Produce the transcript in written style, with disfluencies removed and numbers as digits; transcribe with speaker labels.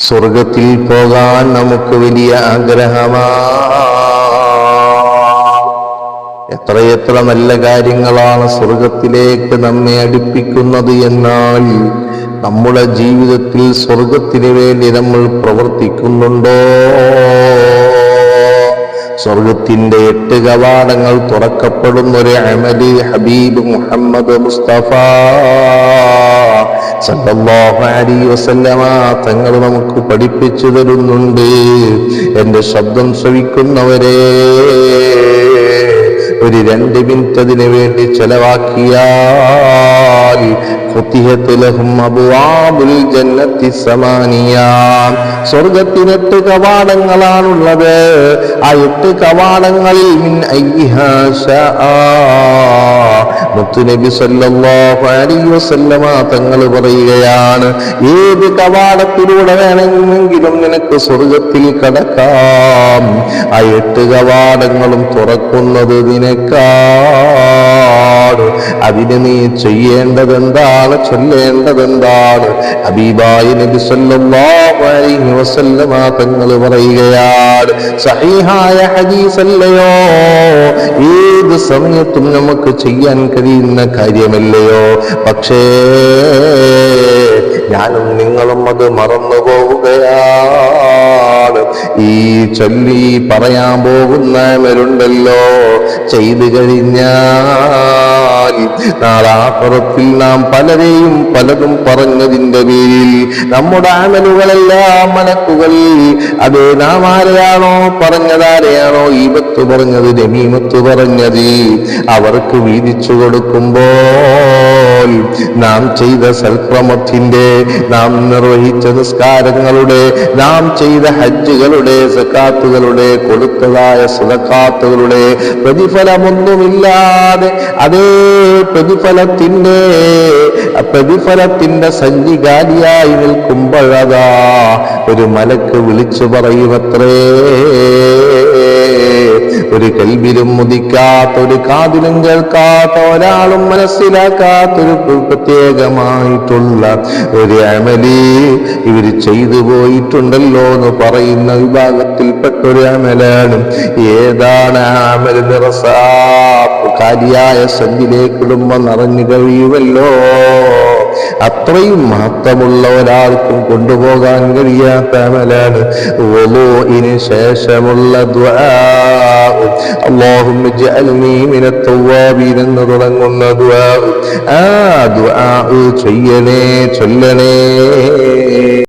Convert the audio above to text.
Speaker 1: സ്വർഗത്തിൽ പോകാൻ നമുക്ക് വലിയ ആഗ്രഹമാണ്. എത്രയെത്ര നല്ല കാര്യങ്ങളാണ് സ്വർഗത്തിലേക്ക് നമ്മെ അടുപ്പിക്കുന്നത്. എന്നാൽ നമ്മുടെ ജീവിതത്തിൽ സ്വർഗത്തിന് വേണ്ടി നമ്മൾ പ്രവർത്തിക്കുന്നുണ്ടോ? സ്വർഗത്തിന്റെ 8 കവാടങ്ങൾ തുറക്കപ്പെടുന്ന ഒരു അമല് ഹബീബ് മുഹമ്മദ് മുസ്തഫ സല്ലല്ലാഹു അലൈഹി വസല്ലമ തങ്ങൾ നമുക്ക് പഠിപ്പിച്ചു തരുന്നുണ്ട്. എന്റെ ശബ്ദം ശ്രവിക്കുന്നവരെ, ഒരു 2 മിനിറ്റ് അതിനു വേണ്ടി ചെലവാക്കിയാൽ ഫുതിഹത് ലഹും അബ്വാബുൽ ജന്നത്തി സമാനിയ, സ്വർഗത്തിന് 8 കവാടങ്ങളാണുള്ളത്. ആ 8 കവാടങ്ങളിൽ മിൻ അയ്യിഹാ ശാഅ, മുത്തുനബി സല്ലല്ലാഹു അലൈഹി വസല്ലമ തങ്ങൾ പറയുകയാണ്, ഏത് കവാടത്തിലൂടെ വേണമെങ്കിലും നിനക്ക് സ്വർഗത്തിൽ കടക്കാം. ആ 8 കവാടങ്ങളും തുറക്കുന്നത് നിനക്കാണ്. അതിന് നീ ചെയ്യേണ്ടതെന്താണ്, ചൊല്ലേണ്ടതെന്താണ്? ഹബീബായ നബി സല്ലല്ലാഹു അലൈഹി വസല്ലമ തങ്ങൾ പറയുകയാണ്, സഹീഹായ ഹദീസ് അല്ലയോ, ഏത് സമയത്തും നമുക്ക് ചെയ്യാൻ കഴിയുന്ന കാര്യമല്ലയോ? പക്ഷേ ഞാനും നിങ്ങളും അത് മറന്നു പോവുകയാണ്. ഈ ചൊല്ലി പറയാൻ പോകുന്ന അമലുണ്ടല്ലോ, ചെയ്തു കഴിഞ്ഞാൽ നാളെ ആഖിറത്തിൽ നാം പലരെയും പലതും പറഞ്ഞതിന്റെ പേരിൽ നമ്മുടെ അമലുകളെല്ലാം മലക്കുകൾ, അത് നാം ആരെയാണോ പറഞ്ഞതാരെയാണോ ഈബത്ത് പറഞ്ഞത്, നമീമത്ത് പറഞ്ഞത്, അവർക്ക് വീതിച്ചു കൊടുക്കുമ്പോൾ നാം ചെയ്ത സൽക്രമത്തിന്റെ, നാം നിർവഹിച്ച നിസ്കാരങ്ങളുടെ, നാം ചെയ്ത ഹജ്ജുകളുടെ, സക്കാത്തുകളുടെ, കൊടുത്തതായ സദഖാത്തുകളുടെ പ്രതിഫലമൊന്നുമില്ലാതെ അതേ പ്രതിഫലത്തിന്റെ സഞ്ചികാരിയായി നിൽക്കുമ്പോഴതാ ഒരു മലക്ക് വിളിച്ചു പറയുമത്രേ, ഒരു കൽബിലും മുദിക്കാത്ത, ഒരു കാതിലും കേൾക്കാത്ത, ഒരാളും മനസ്സിലാക്കാത്തൊരു പ്രത്യേകമായിട്ടുള്ള ഒരു അമല് ഇവര് ചെയ്തു പോയിട്ടുണ്ടല്ലോ എന്ന് പറയുന്ന വിഭാഗത്തിൽപ്പെട്ട ഒരു അമലാണ്. ഏതാണ് ആ അമല്? കാര്യായ സഞ്ചിലേക്കിടുമ്പോ നിറഞ്ഞു കഴിയുമല്ലോ. അത്രയും മഹത്വമുള്ള ഒരാൾക്കും കൊണ്ടുപോകാൻ കഴിയാത്ത അമലാണ് വുളൂഇന് ശേഷമുള്ള ദുആ. അല്ലാഹുമ്മ ഇജ്അൽനീ മിനത് തവ്വാബീൻ എന്ന് തുടങ്ങുന്ന ദുആ. ആ ദുആ ചെയ്യണേ, ചൊല്ലണേ.